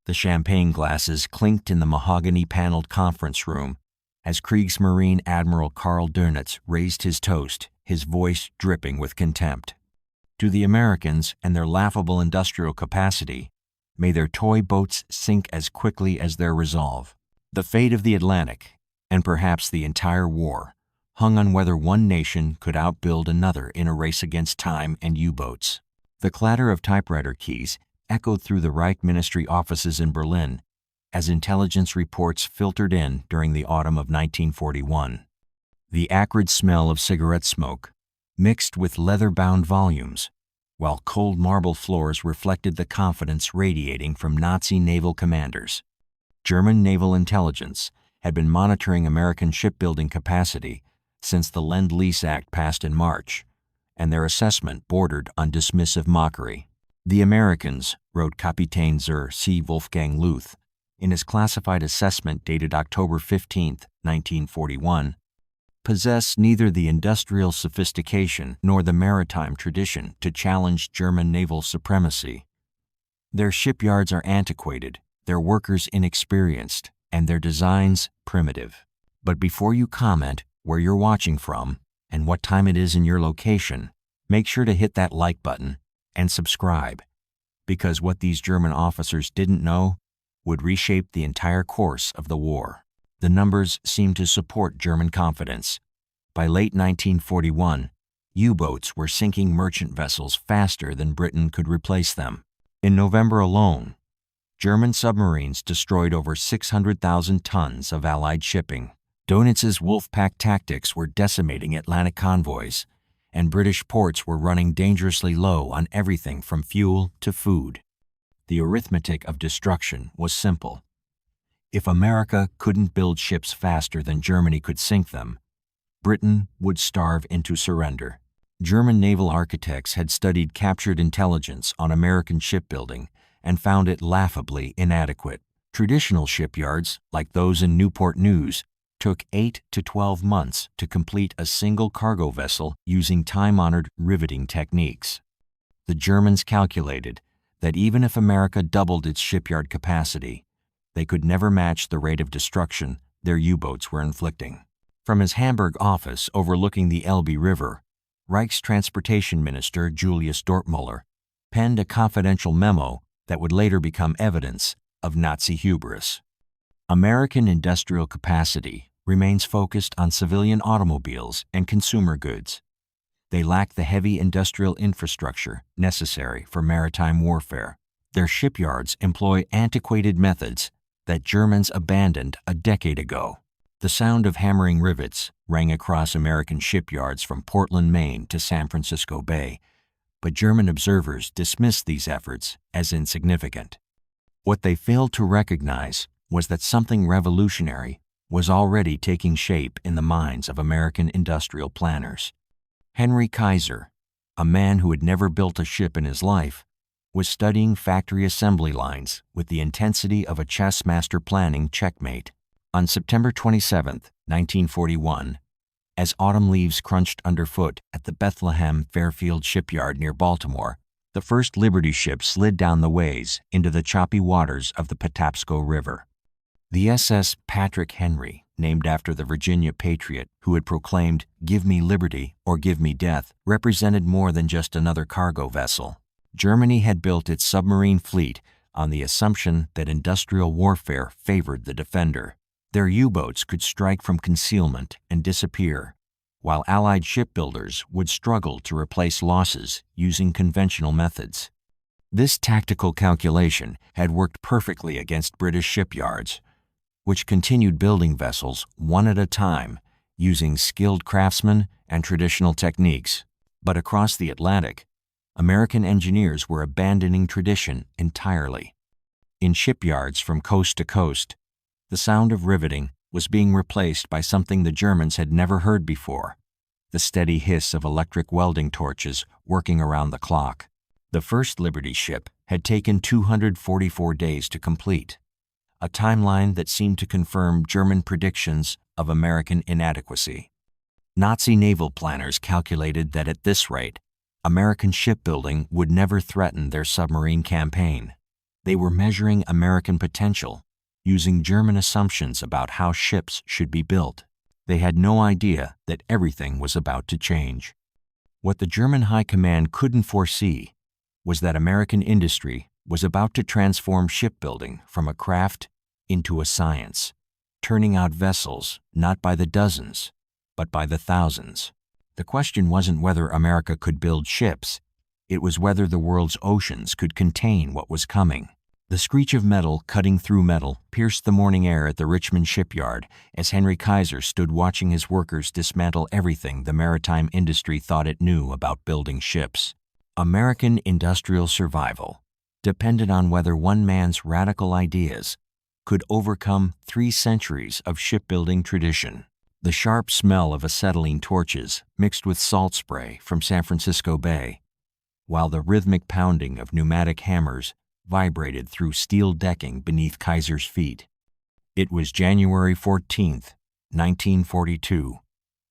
The champagne glasses clinked in the mahogany-paneled conference room as Kriegsmarine Admiral Karl Dönitz raised his toast, his voice dripping with contempt. To the Americans and their laughable industrial capacity, may their toy boats sink as quickly as their resolve. The fate of the Atlantic, and perhaps the entire war, hung on whether one nation could outbuild another in a race against time and U-boats. The clatter of typewriter keys echoed through the Reich Ministry offices in Berlin as intelligence reports filtered in during the autumn of 1941. The acrid smell of cigarette smoke mixed with leather-bound volumes, while cold marble floors reflected the confidence radiating from Nazi naval commanders. German naval intelligence had been monitoring American shipbuilding capacity since the Lend-Lease Act passed in March, and their assessment bordered on dismissive mockery. The Americans, wrote Kapitän Sir C. Wolfgang Luth in his classified assessment dated October 15, 1941, possess neither the industrial sophistication nor the maritime tradition to challenge German naval supremacy. Their shipyards are antiquated, their workers inexperienced, and their designs primitive. But before you comment where you're watching from and what time it is in your location, make sure to hit that like button and subscribe, because what these German officers didn't know would reshape the entire course of the war. The numbers seemed to support German confidence. By late 1941, U-boats were sinking merchant vessels faster than Britain could replace them. In November alone, German submarines destroyed over 600,000 tons of Allied shipping. Dönitz's Wolfpack tactics were decimating Atlantic convoys, and British ports were running dangerously low on everything from fuel to food. The arithmetic of destruction was simple. If America couldn't build ships faster than Germany could sink them, Britain would starve into surrender. German naval architects had studied captured intelligence on American shipbuilding and found it laughably inadequate. Traditional shipyards, like those in Newport News, took 8 to 12 months to complete a single cargo vessel using time-honored riveting techniques. The Germans calculated that even if America doubled its shipyard capacity, they could never match the rate of destruction their U-boats were inflicting. From his Hamburg office overlooking the Elbe River, Reich's transportation minister Julius Dortmuller penned a confidential memo that would later become evidence of Nazi hubris. American industrial capacity remains focused on civilian automobiles and consumer goods. They lack the heavy industrial infrastructure necessary for maritime warfare. Their shipyards employ antiquated methods that Germans abandoned a decade ago. The sound of hammering rivets rang across American shipyards from Portland, Maine to San Francisco Bay, but German observers dismissed these efforts as insignificant. What they failed to recognize was that something revolutionary was already taking shape in the minds of American industrial planners. Henry Kaiser, a man who had never built a ship in his life, was studying factory assembly lines with the intensity of a chess master planning checkmate. On September 27, 1941, as autumn leaves crunched underfoot at the Bethlehem Fairfield shipyard near Baltimore, the first Liberty ship slid down the ways into the choppy waters of the Patapsco River. The SS Patrick Henry, named after the Virginia patriot who had proclaimed, "Give me liberty or give me death," represented more than just another cargo vessel. Germany had built its submarine fleet on the assumption that industrial warfare favored the defender. Their U-boats could strike from concealment and disappear, while Allied shipbuilders would struggle to replace losses using conventional methods. This tactical calculation had worked perfectly against British shipyards, which continued building vessels one at a time using skilled craftsmen and traditional techniques. But across the Atlantic, American engineers were abandoning tradition entirely. In shipyards from coast to coast, the sound of riveting was being replaced by something the Germans had never heard before: the steady hiss of electric welding torches working around the clock. The first Liberty ship had taken 244 days to complete, a timeline that seemed to confirm German predictions of American inadequacy. Nazi naval planners calculated that at this rate, American shipbuilding would never threaten their submarine campaign. They were measuring American potential, using German assumptions about how ships should be built. They had no idea that everything was about to change. What the German High Command couldn't foresee was that American industry was about to transform shipbuilding from a craft into a science, turning out vessels not by the dozens, but by the thousands. The question wasn't whether America could build ships, it was whether the world's oceans could contain what was coming. The screech of metal cutting through metal pierced the morning air at the Richmond shipyard as Henry Kaiser stood watching his workers dismantle everything the maritime industry thought it knew about building ships. American industrial survival depended on whether one man's radical ideas could overcome 3 centuries of shipbuilding tradition. The sharp smell of acetylene torches mixed with salt spray from San Francisco Bay, while the rhythmic pounding of pneumatic hammers vibrated through steel decking beneath Kaiser's feet. It was January 14th, 1942,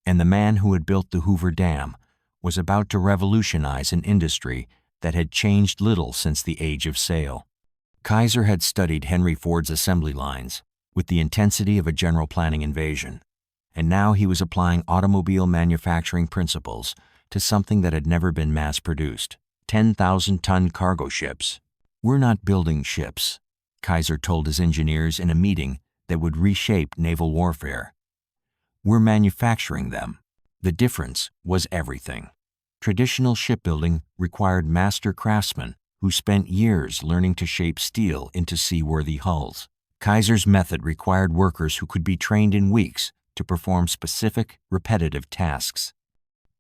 and the man who had built the Hoover Dam was about to revolutionize an industry that had changed little since the age of sail. Kaiser had studied Henry Ford's assembly lines with the intensity of a general planning invasion, and now he was applying automobile manufacturing principles to something that had never been mass-produced: 10,000-ton cargo ships. "We're not building ships," Kaiser told his engineers in a meeting that would reshape naval warfare. "We're manufacturing them." The difference was everything. Traditional shipbuilding required master craftsmen who spent years learning to shape steel into seaworthy hulls. Kaiser's method required workers who could be trained in weeks to perform specific, repetitive tasks.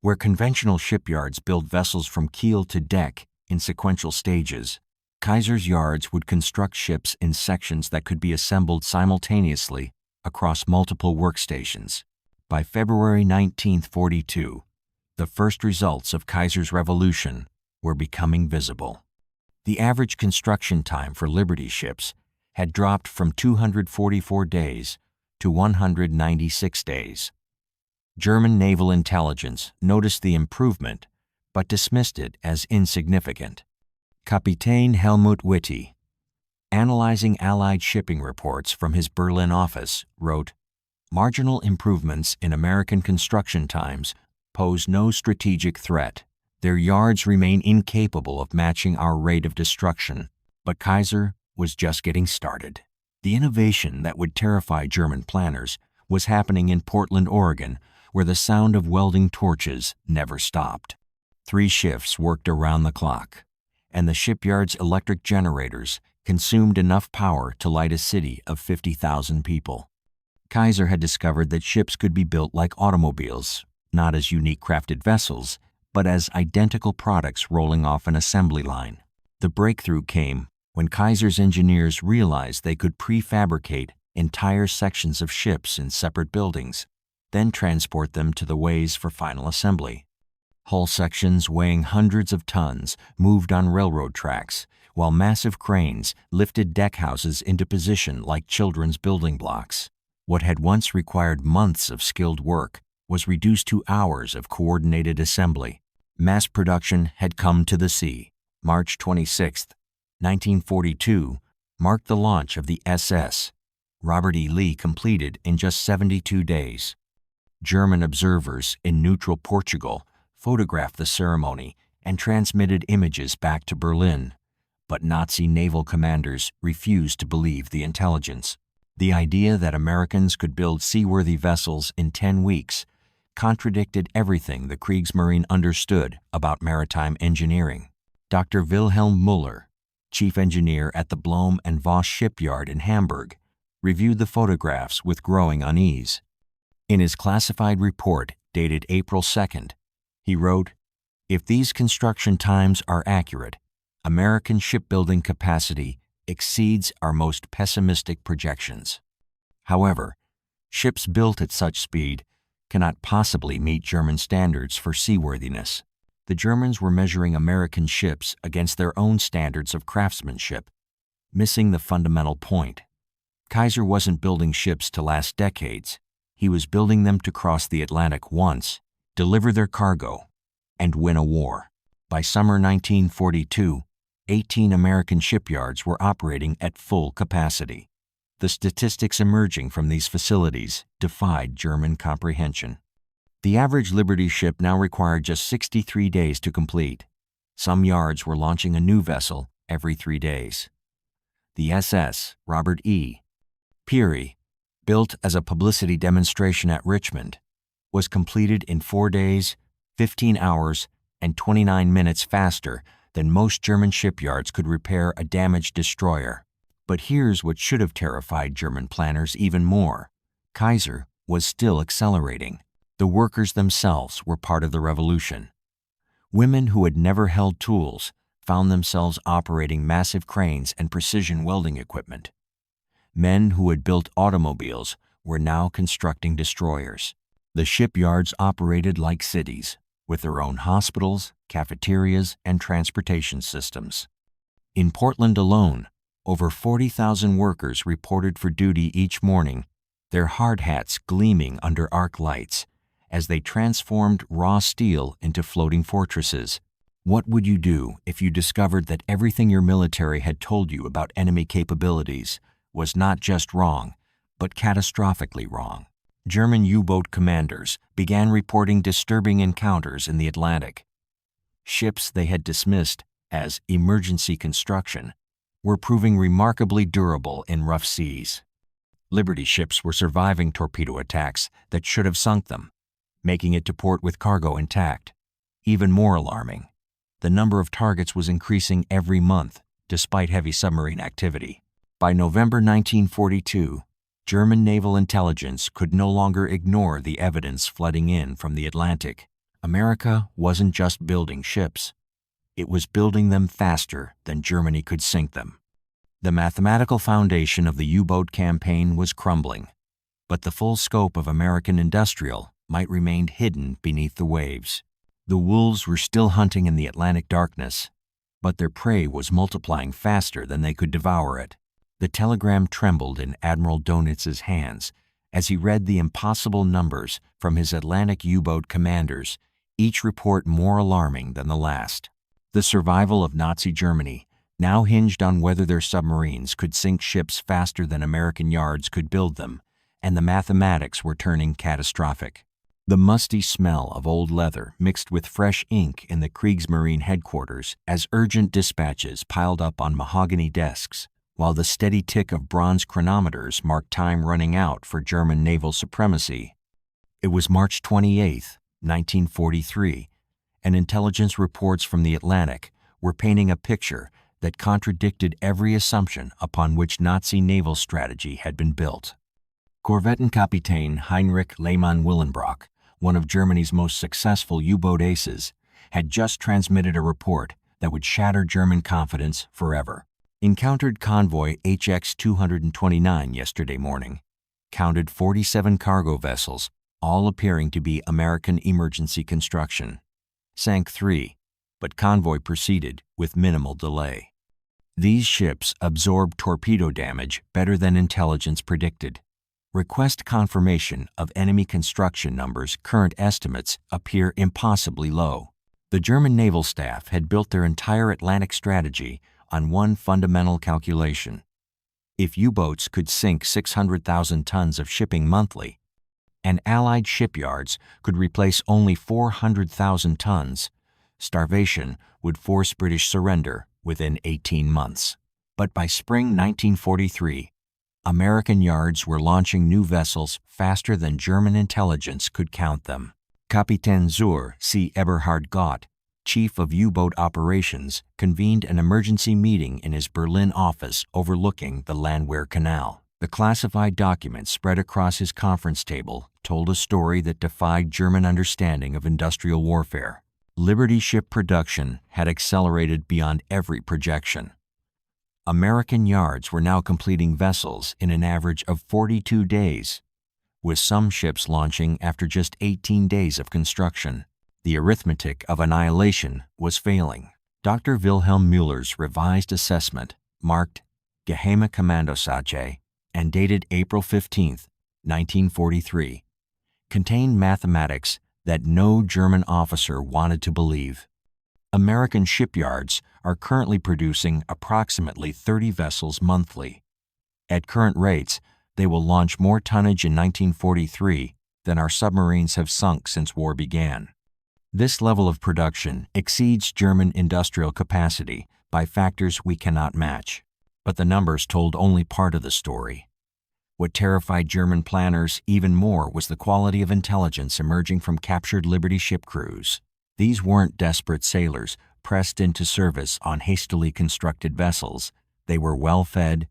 Where conventional shipyards built vessels from keel to deck in sequential stages, Kaiser's yards would construct ships in sections that could be assembled simultaneously across multiple workstations. By February 1942, the first results of Kaiser's revolution were becoming visible. The average construction time for Liberty ships had dropped from 244 days to 196 days. German naval intelligence noticed the improvement, but dismissed it as insignificant. Kapitän Helmut Witte, analyzing Allied shipping reports from his Berlin office, wrote, "Marginal improvements in American construction times pose no strategic threat. Their yards remain incapable of matching our rate of destruction." But Kaiser was just getting started. The innovation that would terrify German planners was happening in Portland, Oregon, where the sound of welding torches never stopped. 3 shifts worked around the clock, and the shipyard's electric generators consumed enough power to light a city of 50,000 people. Kaiser had discovered that ships could be built like automobiles, not as unique crafted vessels, but as identical products rolling off an assembly line. The breakthrough came when Kaiser's engineers realized they could prefabricate entire sections of ships in separate buildings, then transport them to the ways for final assembly. Hull sections weighing hundreds of tons moved on railroad tracks, while massive cranes lifted deckhouses into position like children's building blocks. What had once required months of skilled work was reduced to hours of coordinated assembly. Mass production had come to the sea. March 26, 1942, marked the launch of the SS. Robert E. Lee completed in just 72 days. German observers in neutral Portugal photographed the ceremony and transmitted images back to Berlin, but Nazi naval commanders refused to believe the intelligence. The idea that Americans could build seaworthy vessels in 10 weeks contradicted everything the Kriegsmarine understood about maritime engineering. Dr. Wilhelm Müller, chief engineer at the Blohm and Voss shipyard in Hamburg, reviewed the photographs with growing unease. In his classified report dated April 2nd, he wrote, "If these construction times are accurate, American shipbuilding capacity exceeds our most pessimistic projections. However, ships built at such speed cannot possibly meet German standards for seaworthiness." The Germans were measuring American ships against their own standards of craftsmanship, missing the fundamental point. Kaiser wasn't building ships to last decades. He was building them to cross the Atlantic once, deliver their cargo, and win a war. By summer 1942, 18 American shipyards were operating at full capacity. The statistics emerging from these facilities defied German comprehension. The average Liberty ship now required just 63 days to complete. Some yards were launching a new vessel every 3 days. The SS Robert E. Peary, built as a publicity demonstration at Richmond, was completed in 4 days, 15 hours, and 29 minutes faster than most German shipyards could repair a damaged destroyer. But here's what should have terrified German planners even more. Kaiser was still accelerating. The workers themselves were part of the revolution. Women who had never held tools found themselves operating massive cranes and precision welding equipment. Men who had built automobiles were now constructing destroyers. The shipyards operated like cities, with their own hospitals, cafeterias, and transportation systems. In Portland alone, over 40,000 workers reported for duty each morning, their hard hats gleaming under arc lights as they transformed raw steel into floating fortresses. What would you do if you discovered that everything your military had told you about enemy capabilities was not just wrong, but catastrophically wrong? German U-boat commanders began reporting disturbing encounters in the Atlantic. Ships they had dismissed as emergency construction were proving remarkably durable in rough seas. Liberty ships were surviving torpedo attacks that should have sunk them, making it to port with cargo intact. Even more alarming, the number of targets was increasing every month, despite heavy submarine activity. By November 1942, German naval intelligence could no longer ignore the evidence flooding in from the Atlantic. America wasn't just building ships. It was building them faster than Germany could sink them. The mathematical foundation of the U-boat campaign was crumbling, but the full scope of American industrial might remain hidden beneath the waves. The wolves were still hunting in the Atlantic darkness, but their prey was multiplying faster than they could devour it. The telegram trembled in Admiral Donitz's hands as he read the impossible numbers from his Atlantic U-boat commanders, each report more alarming than the last. The survival of Nazi Germany now hinged on whether their submarines could sink ships faster than American yards could build them, and the mathematics were turning catastrophic. The musty smell of old leather mixed with fresh ink in the Kriegsmarine headquarters as urgent dispatches piled up on mahogany desks, while the steady tick of bronze chronometers marked time running out for German naval supremacy. It was March 28, 1943, and intelligence reports from the Atlantic were painting a picture that contradicted every assumption upon which Nazi naval strategy had been built. Korvettenkapitän Heinrich Lehmann-Willenbrock, one of Germany's most successful U-boat aces, had just transmitted a report that would shatter German confidence forever. Encountered convoy HX-229 yesterday morning, counted 47 cargo vessels, all appearing to be American emergency construction. Sank 3, but convoy proceeded with minimal delay. These ships absorbed torpedo damage better than intelligence predicted. Request confirmation of enemy construction numbers. Current estimates appear impossibly low. The German naval staff had built their entire Atlantic strategy on one fundamental calculation. If U-boats could sink 600,000 tons of shipping monthly, and Allied shipyards could replace only 400,000 tons, starvation would force British surrender within 18 months. But by spring 1943, American yards were launching new vessels faster than German intelligence could count them. Kapitän Zur C. Eberhard Gott, chief of U-boat operations, convened an emergency meeting in his Berlin office overlooking the Landwehr Canal. The classified documents spread across his conference table told a story that defied German understanding of industrial warfare. Liberty ship production had accelerated beyond every projection. American yards were now completing vessels in an average of 42 days, with some ships launching after just 18 days of construction. The arithmetic of annihilation was failing. Dr. Wilhelm Müller's revised assessment, marked Geheime Kommandosache and dated April 15, 1943, contained mathematics that no German officer wanted to believe. American shipyards are currently producing approximately 30 vessels monthly. At current rates, they will launch more tonnage in 1943 than our submarines have sunk since war began. This level of production exceeds German industrial capacity by factors we cannot match. But the numbers told only part of the story. What terrified German planners even more was the quality of intelligence emerging from captured Liberty ship crews. These weren't desperate sailors pressed into service on hastily constructed vessels. They were well-fed,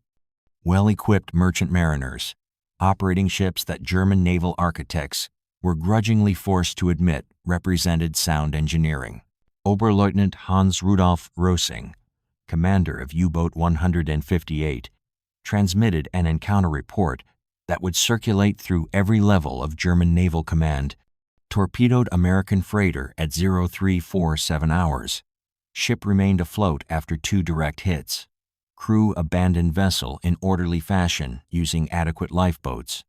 well-equipped merchant mariners, operating ships that German naval architects were grudgingly forced to admit represented sound engineering. Oberleutnant Hans Rudolf Rosing, commander of U-boat 158, transmitted an encounter report that would circulate through every level of German naval command. Torpedoed American freighter at 0347 hours. Ship remained afloat after 2 direct hits. Crew abandoned vessel in orderly fashion using adequate lifeboats.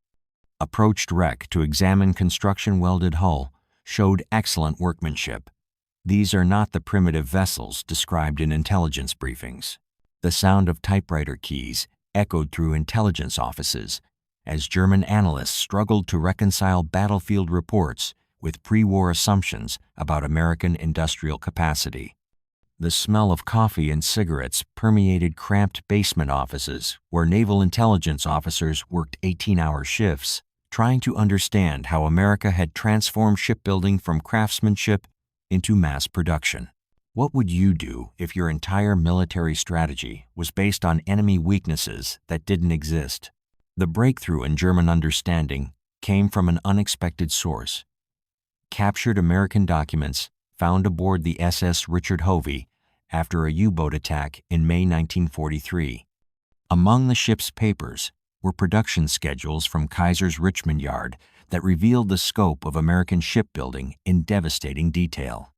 Approached wreck to examine construction welded hull, showed excellent workmanship. These are not the primitive vessels described in intelligence briefings. The sound of typewriter keys echoed through intelligence offices as German analysts struggled to reconcile battlefield reports with pre-war assumptions about American industrial capacity. The smell of coffee and cigarettes permeated cramped basement offices where naval intelligence officers worked 18-hour shifts, trying to understand how America had transformed shipbuilding from craftsmanship into mass production. What would you do if your entire military strategy was based on enemy weaknesses that didn't exist? The breakthrough in German understanding came from an unexpected source. Captured American documents found aboard the SS Richard Hovey after a U-boat attack in May 1943. Among the ship's papers were production schedules from Kaiser's Richmond yard that revealed the scope of American shipbuilding in devastating detail.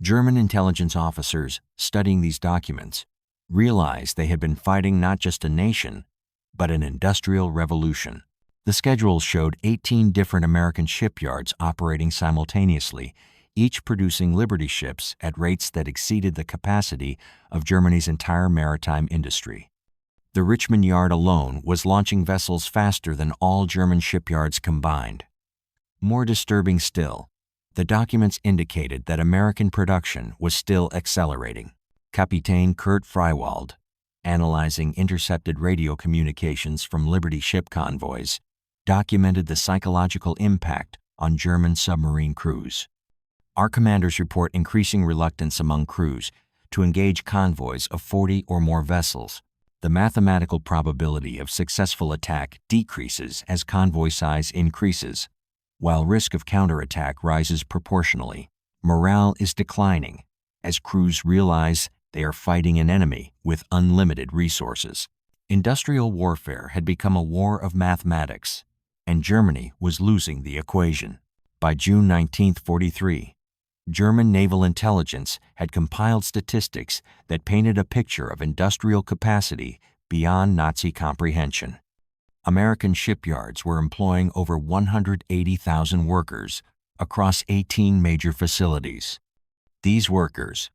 German intelligence officers studying these documents realized they had been fighting not just a nation, but an industrial revolution. The schedule showed 18 different American shipyards operating simultaneously, each producing Liberty ships at rates that exceeded the capacity of Germany's entire maritime industry. The Richmond yard alone was launching vessels faster than all German shipyards combined. More disturbing still, the documents indicated that American production was still accelerating. Kapitän Kurt Freiwald, analyzing intercepted radio communications from Liberty ship convoys, documented the psychological impact on German submarine crews. Our commanders report increasing reluctance among crews to engage convoys of 40 or more vessels. The mathematical probability of successful attack decreases as convoy size increases, while risk of counterattack rises proportionally. Morale is declining as crews realize they are fighting an enemy with unlimited resources. Industrial warfare had become a war of mathematics, and Germany was losing the equation. By June 1943, German naval intelligence had compiled statistics that painted a picture of industrial capacity beyond Nazi comprehension. American shipyards were employing over 180,000 workers across 18 major facilities. These workers,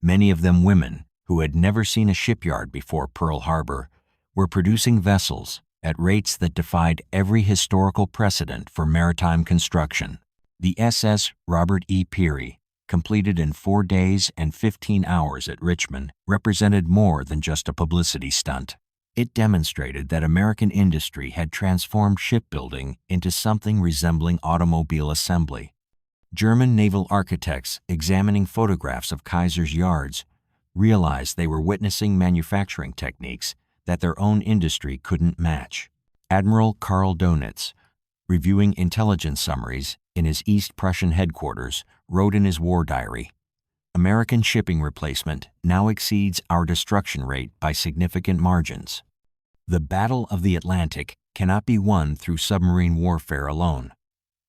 many of them women who had never seen a shipyard before Pearl Harbor, were producing vessels at rates that defied every historical precedent for maritime construction. The SS Robert E. Peary, completed in 4 days and 15 hours at Richmond, represented more than just a publicity stunt. It demonstrated that American industry had transformed shipbuilding into something resembling automobile assembly. German naval architects examining photographs of Kaiser's yards realized they were witnessing manufacturing techniques that their own industry couldn't match. Admiral Karl Dönitz, reviewing intelligence summaries in his East Prussian headquarters, wrote in his war diary, "American shipping replacement now exceeds our destruction rate by significant margins. The Battle of the Atlantic cannot be won through submarine warfare alone.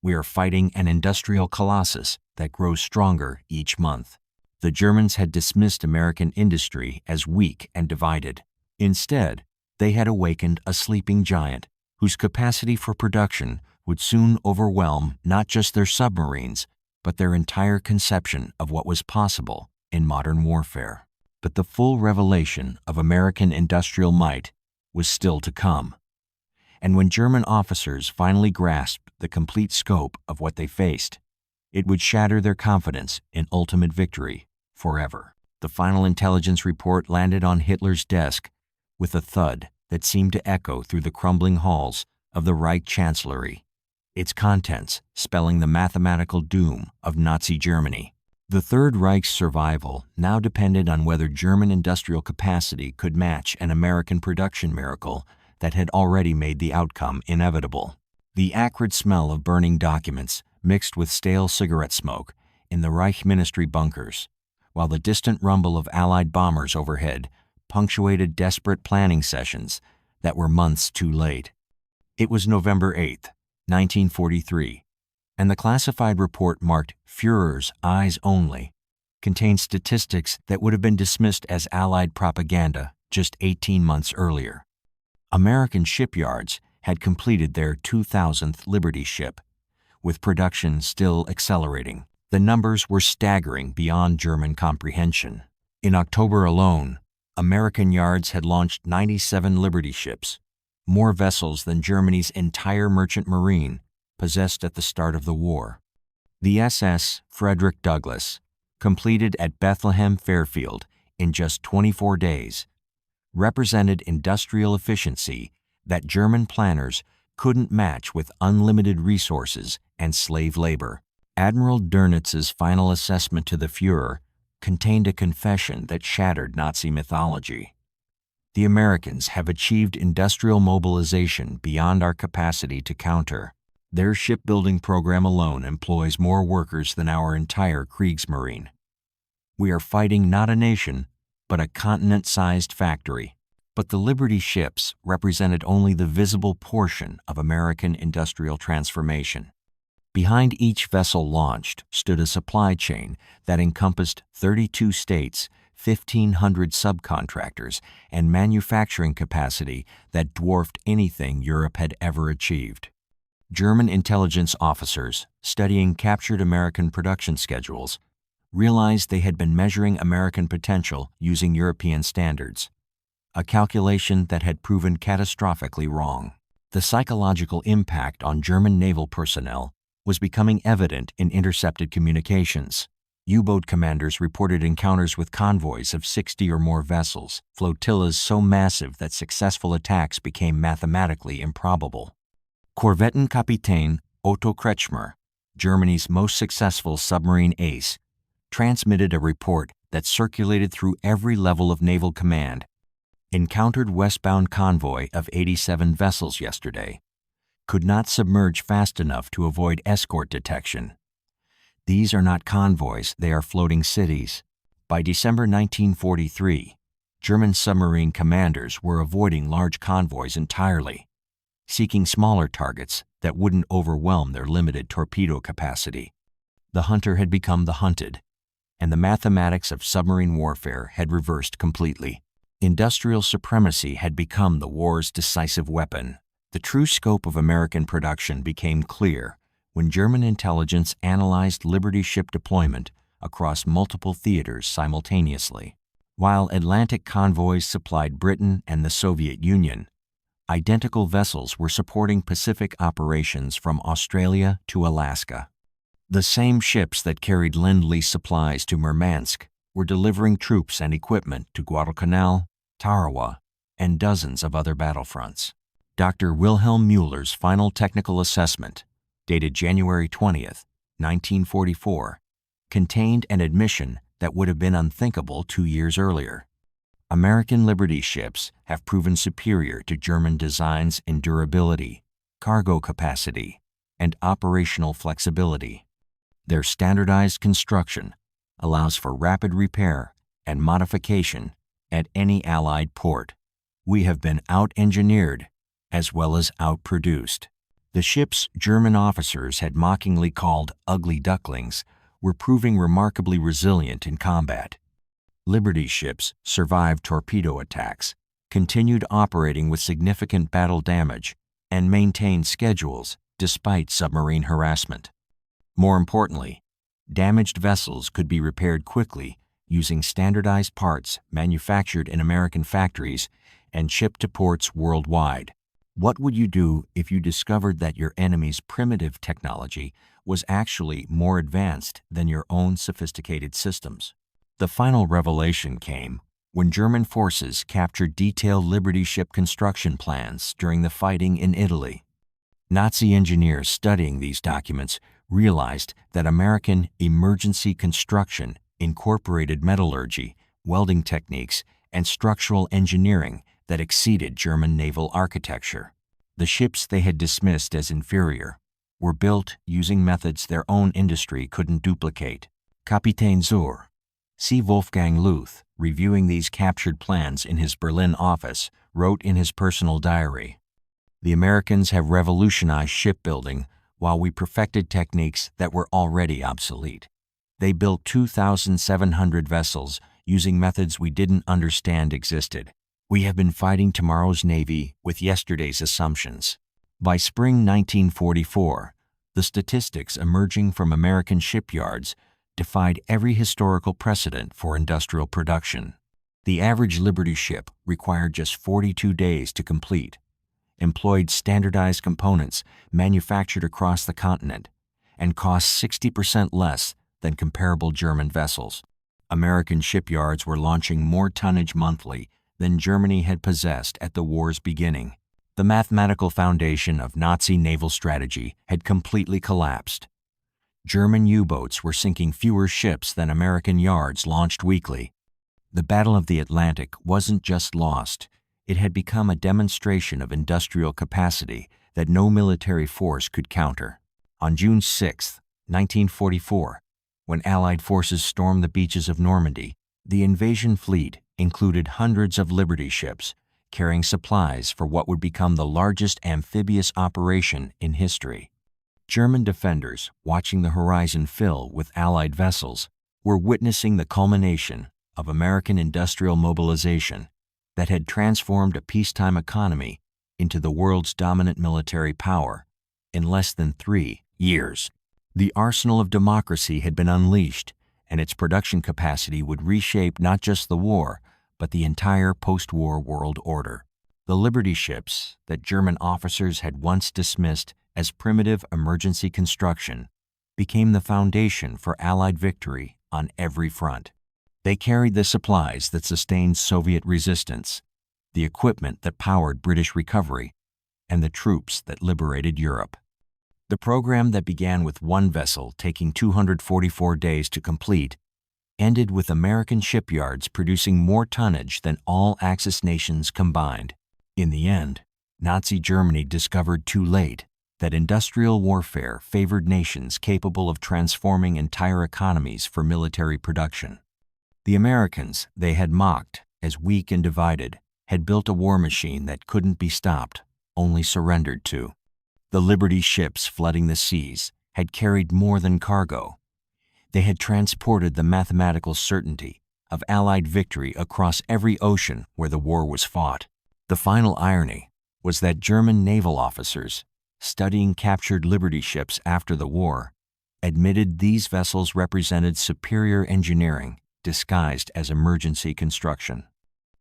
We are fighting an industrial colossus that grows stronger each month." The Germans had dismissed American industry as weak and divided. Instead, they had awakened a sleeping giant whose capacity for production would soon overwhelm not just their submarines, but their entire conception of what was possible in modern warfare. But the full revelation of American industrial might was still to come. And when German officers finally grasped the complete scope of what they faced, it would shatter their confidence in ultimate victory forever. The final intelligence report landed on Hitler's desk with a thud that seemed to echo through the crumbling halls of the Reich Chancellery, its contents spelling the mathematical doom of Nazi Germany. The Third Reich's survival now depended on whether German industrial capacity could match an American production miracle that had already made the outcome inevitable. The acrid smell of burning documents mixed with stale cigarette smoke in the Reich Ministry bunkers, while the distant rumble of Allied bombers overhead punctuated desperate planning sessions that were months too late. It was November 8, 1943, and the classified report marked Führer's Eyes Only contained statistics that would have been dismissed as Allied propaganda just 18 months earlier. American shipyards had completed their 2,000th Liberty ship, with production still accelerating. The numbers were staggering beyond German comprehension. In October alone, American yards had launched 97 Liberty ships, more vessels than Germany's entire merchant marine possessed at the start of the war. The SS Frederick Douglass, completed at Bethlehem Fairfield in just 24 days, represented industrial efficiency that German planners couldn't match with unlimited resources and slave labor. Admiral Dönitz's final assessment to the Führer contained a confession that shattered Nazi mythology. The Americans have achieved industrial mobilization beyond our capacity to counter. Their shipbuilding program alone employs more workers than our entire Kriegsmarine. We are fighting not a nation, but a continent-sized factory. But the Liberty ships represented only the visible portion of American industrial transformation. Behind each vessel launched stood a supply chain that encompassed 32 states, 1,500 subcontractors, and manufacturing capacity that dwarfed anything Europe had ever achieved. German intelligence officers, studying captured American production schedules, realized they had been measuring American potential using European standards, a calculation that had proven catastrophically wrong. The psychological impact on German naval personnel was becoming evident in intercepted communications. U-boat commanders reported encounters with convoys of 60 or more vessels, flotillas so massive that successful attacks became mathematically improbable. Korvettenkapitän Otto Kretschmer, Germany's most successful submarine ace, transmitted a report that circulated through every level of naval command. Encountered westbound convoy of 87 vessels yesterday. Could not submerge fast enough to avoid escort detection. These are not convoys, they are floating cities. By December 1943, German submarine commanders were avoiding large convoys entirely, seeking smaller targets that wouldn't overwhelm their limited torpedo capacity. The hunter had become the hunted, and the mathematics of submarine warfare had reversed completely. Industrial supremacy had become the war's decisive weapon. The true scope of American production became clear when German intelligence analyzed Liberty ship deployment across multiple theaters simultaneously. While Atlantic convoys supplied Britain and the Soviet Union, identical vessels were supporting Pacific operations from Australia to Alaska. The same ships that carried Lend-Lease supplies to Murmansk were delivering troops and equipment to Guadalcanal, Tarawa, and dozens of other battlefronts. Dr. Wilhelm Mueller's final technical assessment, dated January 20, 1944, contained an admission that would have been unthinkable 2 years earlier. American Liberty ships have proven superior to German designs in durability, cargo capacity, and operational flexibility. Their standardized construction allows for rapid repair and modification at any Allied port. We have been out-engineered as well as outproduced. The ships German officers had mockingly called ugly ducklings were proving remarkably resilient in combat. Liberty ships survived torpedo attacks, continued operating with significant battle damage, and maintained schedules despite submarine harassment. More importantly, damaged vessels could be repaired quickly using standardized parts manufactured in American factories and shipped to ports worldwide. What would you do if you discovered that your enemy's primitive technology was actually more advanced than your own sophisticated systems? The final revelation came when German forces captured detailed Liberty ship construction plans during the fighting in Italy. Nazi engineers studying these documents realized that American emergency construction incorporated metallurgy, welding techniques, and structural engineering that exceeded German naval architecture. The ships they had dismissed as inferior were built using methods their own industry couldn't duplicate. Kapitän Zur, C. Wolfgang Luth, reviewing these captured plans in his Berlin office, wrote in his personal diary, "The Americans have revolutionized shipbuilding while we perfected techniques that were already obsolete. They built 2,700 vessels using methods we didn't understand existed. We have been fighting tomorrow's Navy with yesterday's assumptions." By spring 1944, the statistics emerging from American shipyards defied every historical precedent for industrial production. The average Liberty ship required just 42 days to complete, employed standardized components manufactured across the continent, and cost 60% less than comparable German vessels. American shipyards were launching more tonnage monthly than Germany had possessed at the war's beginning. The mathematical foundation of Nazi naval strategy had completely collapsed. German U-boats were sinking fewer ships than American yards launched weekly. The Battle of the Atlantic wasn't just lost, it had become a demonstration of industrial capacity that no military force could counter. On June 6, 1944, when Allied forces stormed the beaches of Normandy, the invasion fleet included hundreds of Liberty ships carrying supplies for what would become the largest amphibious operation in history. German defenders, watching the horizon fill with Allied vessels, were witnessing the culmination of American industrial mobilization that had transformed a peacetime economy into the world's dominant military power in less than 3 years. The arsenal of democracy had been unleashed, and its production capacity would reshape not just the war, but the entire post-war world order. The Liberty ships that German officers had once dismissed as primitive emergency construction became the foundation for Allied victory on every front. They carried the supplies that sustained Soviet resistance, the equipment that powered British recovery, and the troops that liberated Europe. The program that began with one vessel taking 244 days to complete ended with American shipyards producing more tonnage than all Axis nations combined. In the end, Nazi Germany discovered too late that industrial warfare favored nations capable of transforming entire economies for military production. The Americans they had mocked as weak and divided had built a war machine that couldn't be stopped, only surrendered to. The Liberty ships flooding the seas had carried more than cargo. They had transported the mathematical certainty of Allied victory across every ocean where the war was fought. The final irony was that German naval officers, studying captured Liberty ships after the war, admitted these vessels represented superior engineering disguised as emergency construction.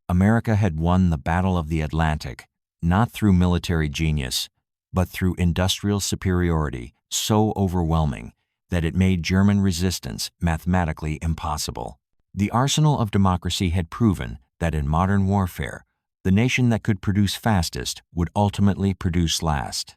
America had won the Battle of the Atlantic not through military genius, but through industrial superiority so overwhelming that it made German resistance mathematically impossible. The arsenal of democracy had proven that in modern warfare, the nation that could produce fastest would ultimately produce last.